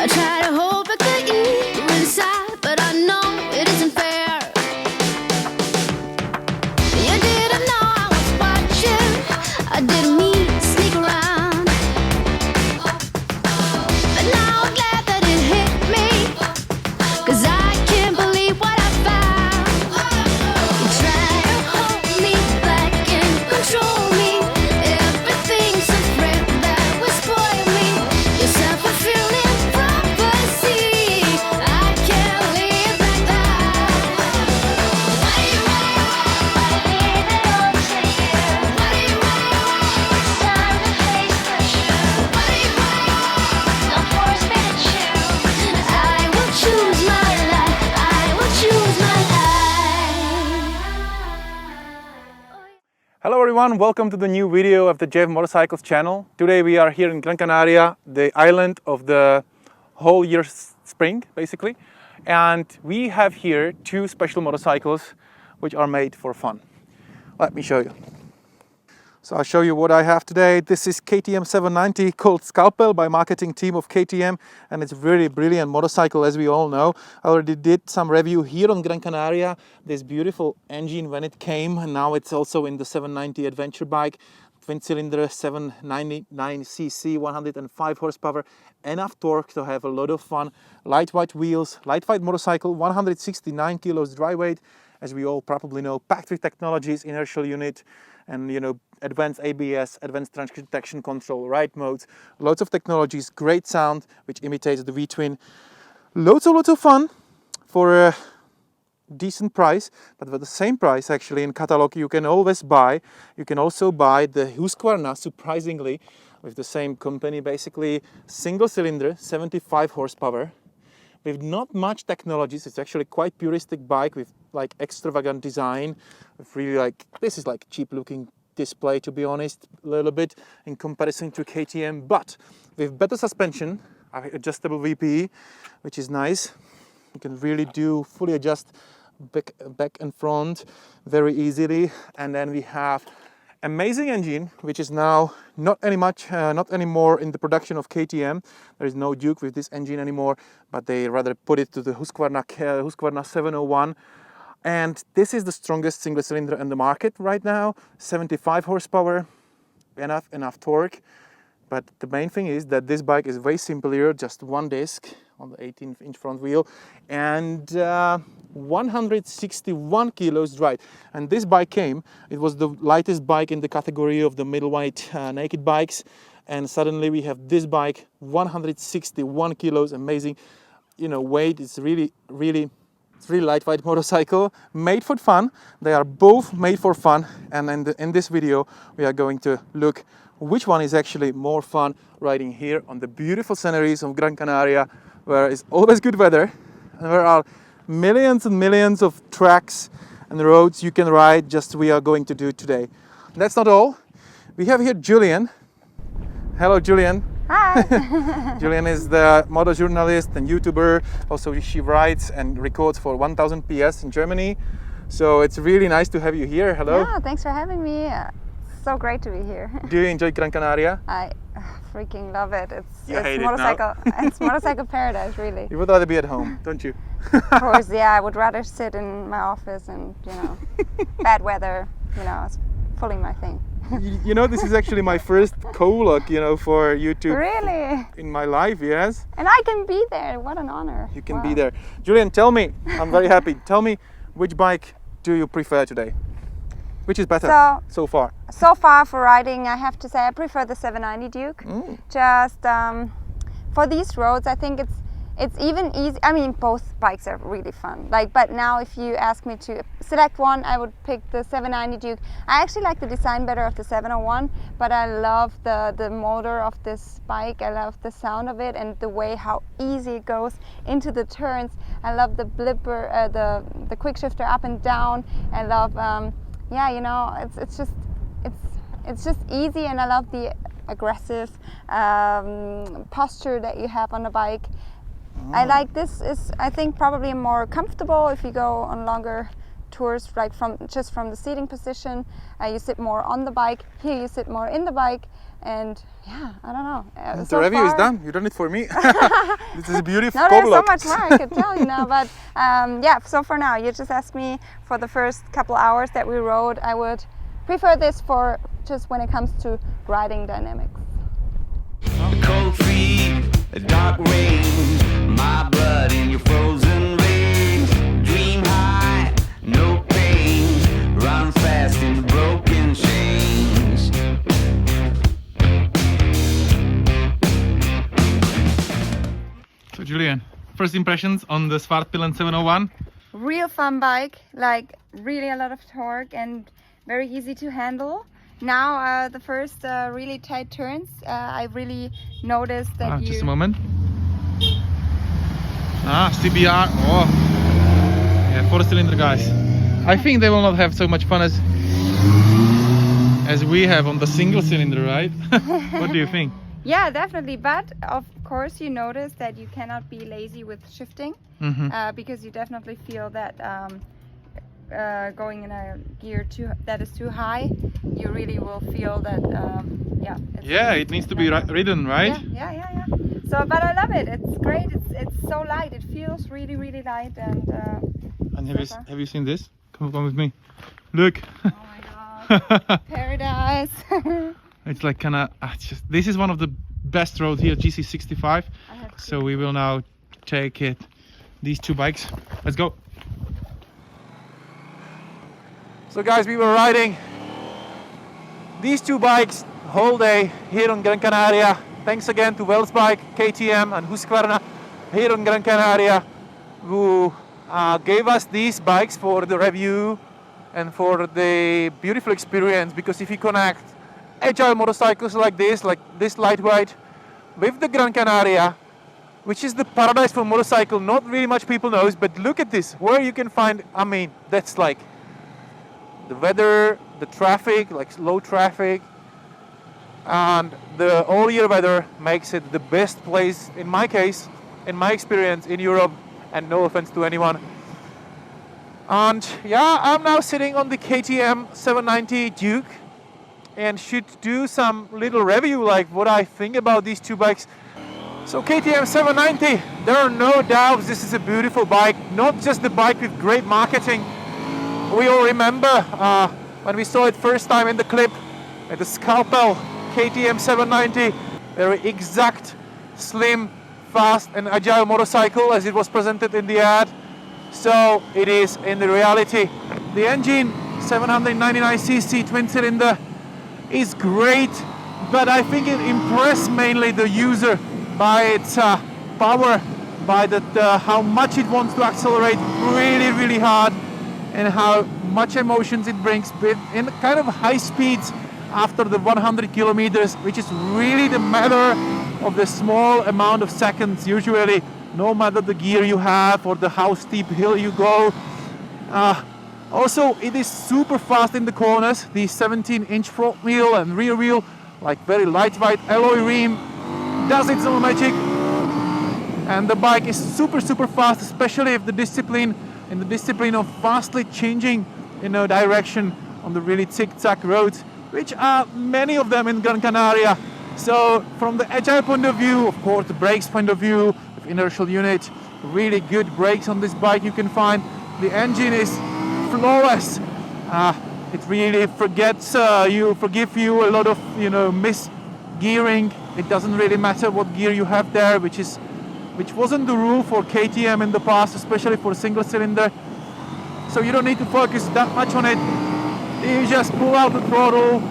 I try to hold back the evil inside, but I know it isn't fair. You didn't know I was watching. I didn't mean to sneak around, but now I'm glad that it hit me, 'cause I can't believe what I found. You try to hold me back and control me. Everything's a threat that will spoil me. Your self-fulfilling prophecy, I can't live like that. What do you want? Leave it all to you. What do you want? It's time to face the truth. What do you want? Don't force me to choose. I will choose my life. I will choose my life. Hello everyone, welcome to the new video of the Jeff Motorcycles channel. Today we are here in Gran Canaria, the island of the whole year spring basically. And we have here two special motorcycles which are made for fun. Let me show you. So I'll show you what I have today. This is KTM 790 called Scalpel by marketing team of KTM, and it's a really brilliant motorcycle, as we all know. I already did some review here on Gran Canaria. This beautiful engine when it came, and now it's also in the 790 adventure bike. Twin cylinder 799cc, 105 horsepower, enough torque to have a lot of fun. Lightweight wheels, lightweight motorcycle, 169 kilos dry weight, as we all probably know. Packed with technologies, inertial unit, and advanced ABS, advanced traction control, ride modes, lots of technologies, great sound which imitates the V-twin. Lots of fun for a decent price, but for the same price actually in catalog you can always buy. You can also buy the Husqvarna, surprisingly, with the same company, basically single cylinder, 75 horsepower. With not much technologies. It's actually quite puristic bike with like extravagant design. With really this is like cheap looking display, to be honest, a little bit in comparison to KTM, but with better suspension, adjustable VP, which is nice. You can really do fully adjust back and front very easily. And then we have amazing engine, which is now not anymore in the production of KTM. There is no Duke with this engine anymore, but they rather put it to the Husqvarna 701. And this is the strongest single cylinder in the market right now, 75 horsepower, enough torque. But the main thing is that this bike is way simpler, just one disc on the 18-inch front wheel, and 161 kilos dry. And this bike it was the lightest bike in the category of the middleweight naked bikes, and suddenly we have this bike, 161 kilos, amazing. Weight is really lightweight motorcycle, made for fun. They are both made for fun, and in this video we are going to look which one is actually more fun riding here on the beautiful sceneries of Gran Canaria, where it's always good weather, and there are millions and millions of tracks and roads you can ride, just we are going to do today. That's not all. We have here Julian. Hello Julian. Hi. Julian is the motor journalist and YouTuber. Also she rides and records for 1000 PS in Germany. So it's really nice to have you here. Hello. Yeah, thanks for having me. So great to be here. Do you enjoy Gran Canaria? I freaking love it. It's motorcycle. It's motorcycle paradise, really. You would rather be at home, don't you? Of course, yeah. I would rather sit in my office and bad weather. It's fully my thing. This is actually my first co-vlog, for YouTube. Really? In my life, yes. And I can be there. What an honor. You can be there. Julian, tell me. I'm very happy. Tell me, which bike do you prefer today? Which is better so far? So far for riding, I have to say I prefer the 790 Duke. Just for these roads, I think it's even easy. I mean, both bikes are really fun. But now if you ask me to select one, I would pick the 790 Duke. I actually like the design better of the 701, but I love the motor of this bike. I love the sound of it and the way how easy it goes into the turns. I love the blipper, the quick shifter up and down. I love it's just easy, and I love the aggressive posture that you have on the bike. I like this. I think probably more comfortable if you go on longer tours, from the seating position. You sit more on the bike. Here you sit more in the bike. And yeah, I don't know. The so review is far- done. You done it for me. This is a beautiful No, there's so cobble. much more I could tell you now, but yeah. So for now, you just asked me for the first couple hours that we rode. I would prefer this for just when it comes to riding dynamics. Cold feet, a dark rain, my blood in your frozen veins. Dream high, no pain, run fast in broken chains. So Julian, first impressions on the Svartpilen 701? Real fun bike, like really a lot of torque and very easy to handle. Now the first really tight turns, I really noticed that you... Just a moment. CBR. Oh, yeah, 4-cylinder guys. I think they will not have so much fun as we have on the single cylinder, right? What do you think? Yeah, definitely. But of course, you notice that you cannot be lazy with shifting because you definitely feel that going in a gear that is too high, you really will feel that. Yeah, it needs to be ridden, right? Yeah. So, but I love it. It's great. It's so light. It feels really, really light. And have you seen this? Come with me. Look. Oh my God, paradise. It's like kind of. This is one of the best roads here, GC65. So we will now take it. These two bikes. Let's go. So guys, we were riding these two bikes whole day here on Gran Canaria. Thanks again to Wells Bike, KTM and Husqvarna here on Gran Canaria, who gave us these bikes for the review and for the beautiful experience. Because if you connect agile motorcycles like this lightweight, with the Gran Canaria, which is the paradise for motorcycle, not really much people knows, but look at this, where you can find, I mean, that's like the weather, the traffic, like low traffic, and the all-year weather makes it the best place, in my case, in my experience, in Europe, and no offense to anyone. And yeah, I'm now sitting on the KTM 790 Duke and should do some little review, like what I think about these two bikes. So KTM 790, there are no doubts this is a beautiful bike, not just the bike with great marketing. We all remember when we saw it first time in the clip at the Scalpel KTM 790, very exact, slim, fast and agile motorcycle as it was presented in the ad. So it is in the reality. The engine, 799cc twin cylinder, is great, but I think it impressed mainly the user by its power, by how much it wants to accelerate really, really hard, and how much emotions it brings in kind of high speeds after the 100 kilometers, which is really the matter of the small amount of seconds usually, no matter the gear you have or how steep hill you go. Also, it is super fast in the corners. The 17-inch front wheel and rear wheel, like very lightweight alloy rim, does its own magic. And the bike is super fast, especially if the discipline of fastly changing direction on the really zigzag roads, which are many of them in Gran Canaria. So from the agile point of view, of course, the brakes point of view, the inertial unit, really good brakes on this bike you can find. The engine is flawless. It really forgives you a lot of misgearing. It doesn't really matter what gear you have there, which wasn't the rule for KTM in the past, especially for single cylinder. So you don't need to focus that much on it. You just pull out the throttle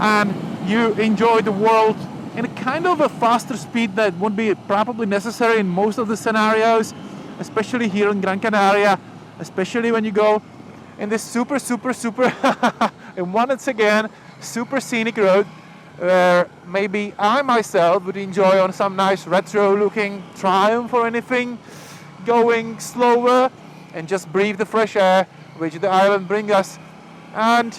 and you enjoy the world in a kind of a faster speed that would be probably necessary in most of the scenarios, especially here in Gran Canaria, especially when you go in this super and once again super scenic road, where maybe I myself would enjoy on some nice retro looking Triumph or anything, going slower and just breathe the fresh air which the island brings us. And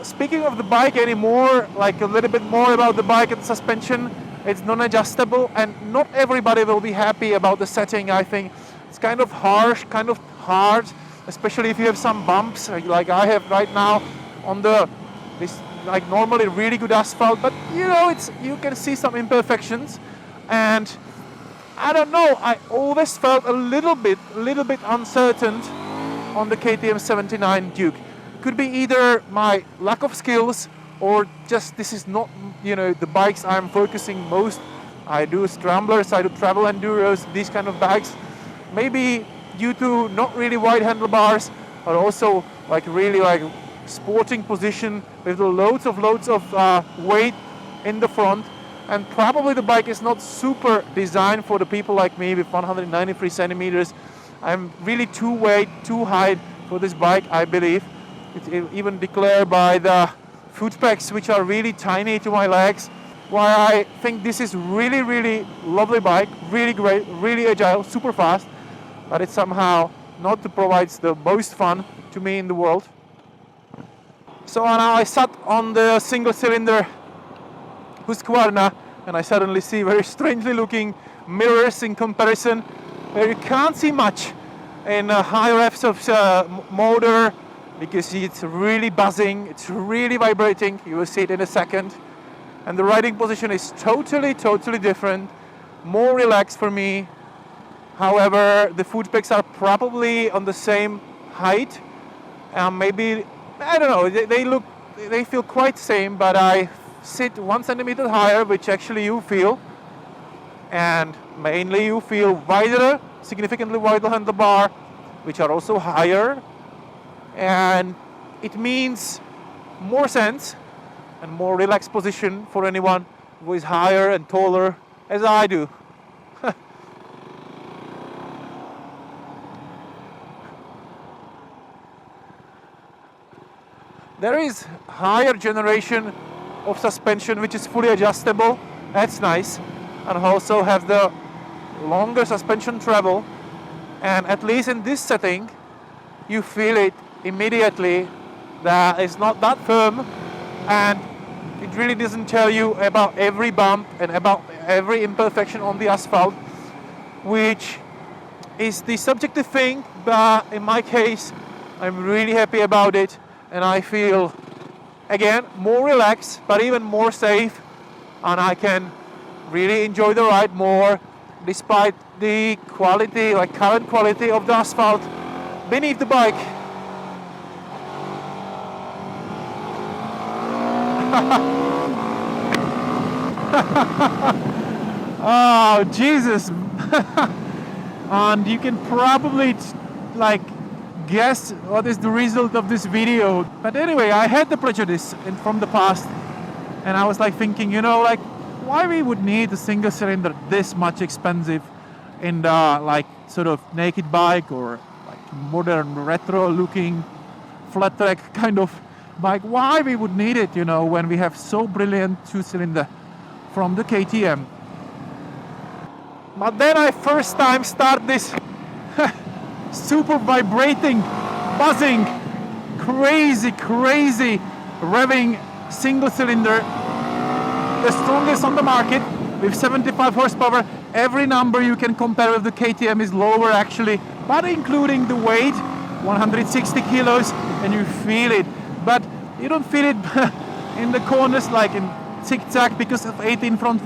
speaking of the bike anymore, like a little bit more about the bike and suspension, it's non-adjustable, and not everybody will be happy about the setting. I think it's kind of harsh, kind of hard, especially if you have some bumps like I have right now on this like normally really good asphalt, but you know, you can see some imperfections, and I don't know, I always felt a little bit uncertain on the KTM 79 Duke. Could be either my lack of skills or just this is not, you know, the bikes I'm focusing most. I do scramblers, I do travel enduros, these kind of bikes. Maybe due to not really wide handlebars, but also like really like sporting position with loads of weight in the front. And probably the bike is not super designed for the people like me with 193 centimeters. I'm really too weight, too high for this bike, I believe. It's even declared by the foot pegs, which are really tiny to my legs. Why I think this is really lovely bike, really great, really agile, super fast, but it somehow not provides the most fun to me in the world. So now I sat on the single cylinder Husqvarna and I suddenly see very strangely looking mirrors in comparison, where you can't see much in high revs of motor, because it's really buzzing, it's really vibrating. You will see it in a second. And the riding position is totally different, more relaxed for me. However, the foot pegs are probably on the same height. Maybe, I don't know, they feel quite same, but I sit 1 centimeter higher, which actually you feel. And mainly you feel wider, significantly wider handlebar, which are also higher. And it means more sense and more relaxed position for anyone who is higher and taller, as I do. There is higher generation of suspension which is fully adjustable. That's nice. And also have the longer suspension travel. And at least in this setting, you feel it immediately that it's not that firm, and it really doesn't tell you about every bump and about every imperfection on the asphalt, which is the subjective thing, but in my case I'm really happy about it, and I feel again more relaxed but even more safe, and I can really enjoy the ride more despite the quality, like current quality of the asphalt beneath the bike. Oh Jesus. And you can probably like guess what is the result of this video. But anyway, I had the prejudice from the past, and I was like thinking, you know, like why we would need a single cylinder this much expensive in the like sort of naked bike or like modern retro looking flat track kind of bike. Why we would need it, you know, when we have so brilliant 2-cylinder from the KTM. But then I first time start this super vibrating, buzzing, crazy revving single cylinder, the strongest on the market with 75 horsepower. Every number you can compare with the KTM is lower actually, but including the weight, 160 kilos, and you feel it. But you don't feel it in the corners like in zigzag because of 18-inch front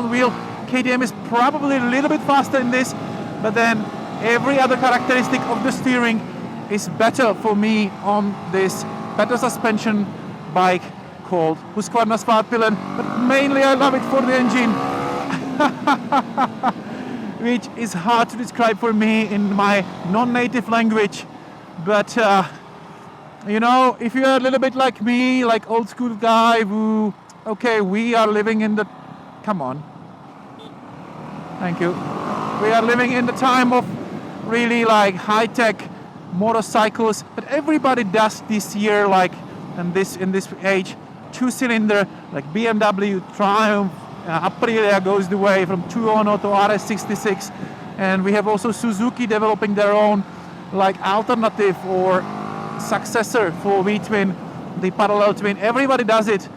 wheel. KTM is probably a little bit faster in this, but then every other characteristic of the steering is better for me on this better suspension bike called Husqvarna Svartpilen. But mainly I love it for the engine, which is hard to describe for me in my non-native language. But you know, if you're a little bit like me, like old school guy who, okay, we are living in the, come on, thank you. We are living in the time of really like high-tech motorcycles, but everybody does this year, like, and this in this age, 2-cylinder, like BMW, Triumph, Aprilia goes the way from Tuono to RS66, and we have also Suzuki developing their own like alternative or successor for V-twin, the parallel twin. Everybody does it,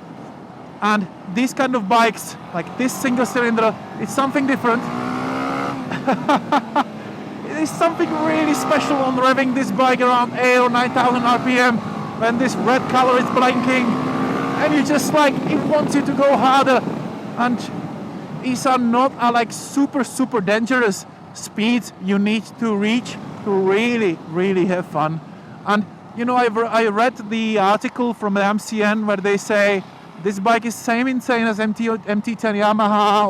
and these kind of bikes, like this single cylinder, it's something different. It is something really special on revving this bike around 8 or 9,000 RPM when this red color is blinking, and you just like, it wants you to go harder. And these are not like super dangerous speeds you need to reach to really have fun. And you know, I read the article from the MCN where they say this bike is same insane as MT-10 Yamaha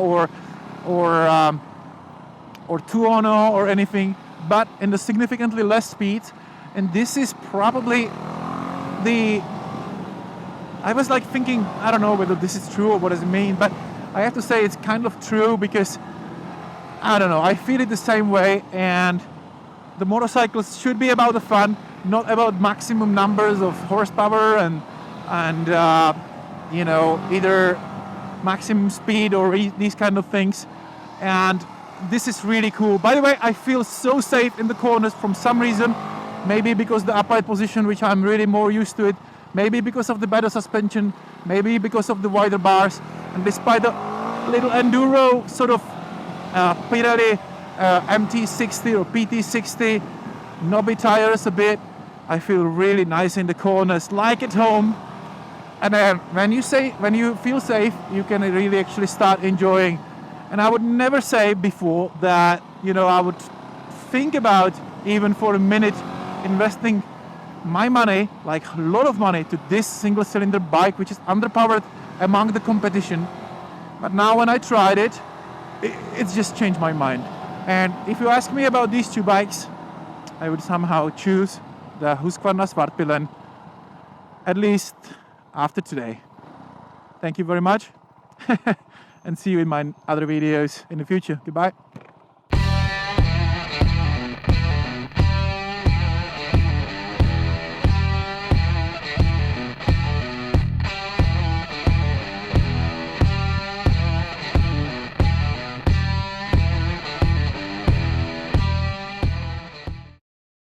or Tuono or anything, but in the significantly less speeds. And this is probably I was like thinking, I don't know whether this is true or what does it mean, but I have to say it's kind of true, because I don't know, I feel it the same way, and the motorcycles should be about the fun, not about maximum numbers of horsepower and you know, either maximum speed or these kind of things. And this is really cool. By the way, I feel so safe in the corners for some reason. Maybe because the upright position, which I'm really more used to it. Maybe because of the better suspension. Maybe because of the wider bars. And despite the little enduro sort of Pirelli MT-60 or PT-60 knobby tires a bit, I feel really nice in the corners, like at home. And then when you feel safe, you can really actually start enjoying. And I would never say before that, you know, I would think about even for a minute investing my money, like a lot of money, to this single cylinder bike, which is underpowered among the competition. But now when I tried it, it's just changed my mind. And if you ask me about these two bikes, I would somehow choose the Husqvarna Svartpilen, at least after today. Thank you very much. And see you in my other videos in the future. Goodbye.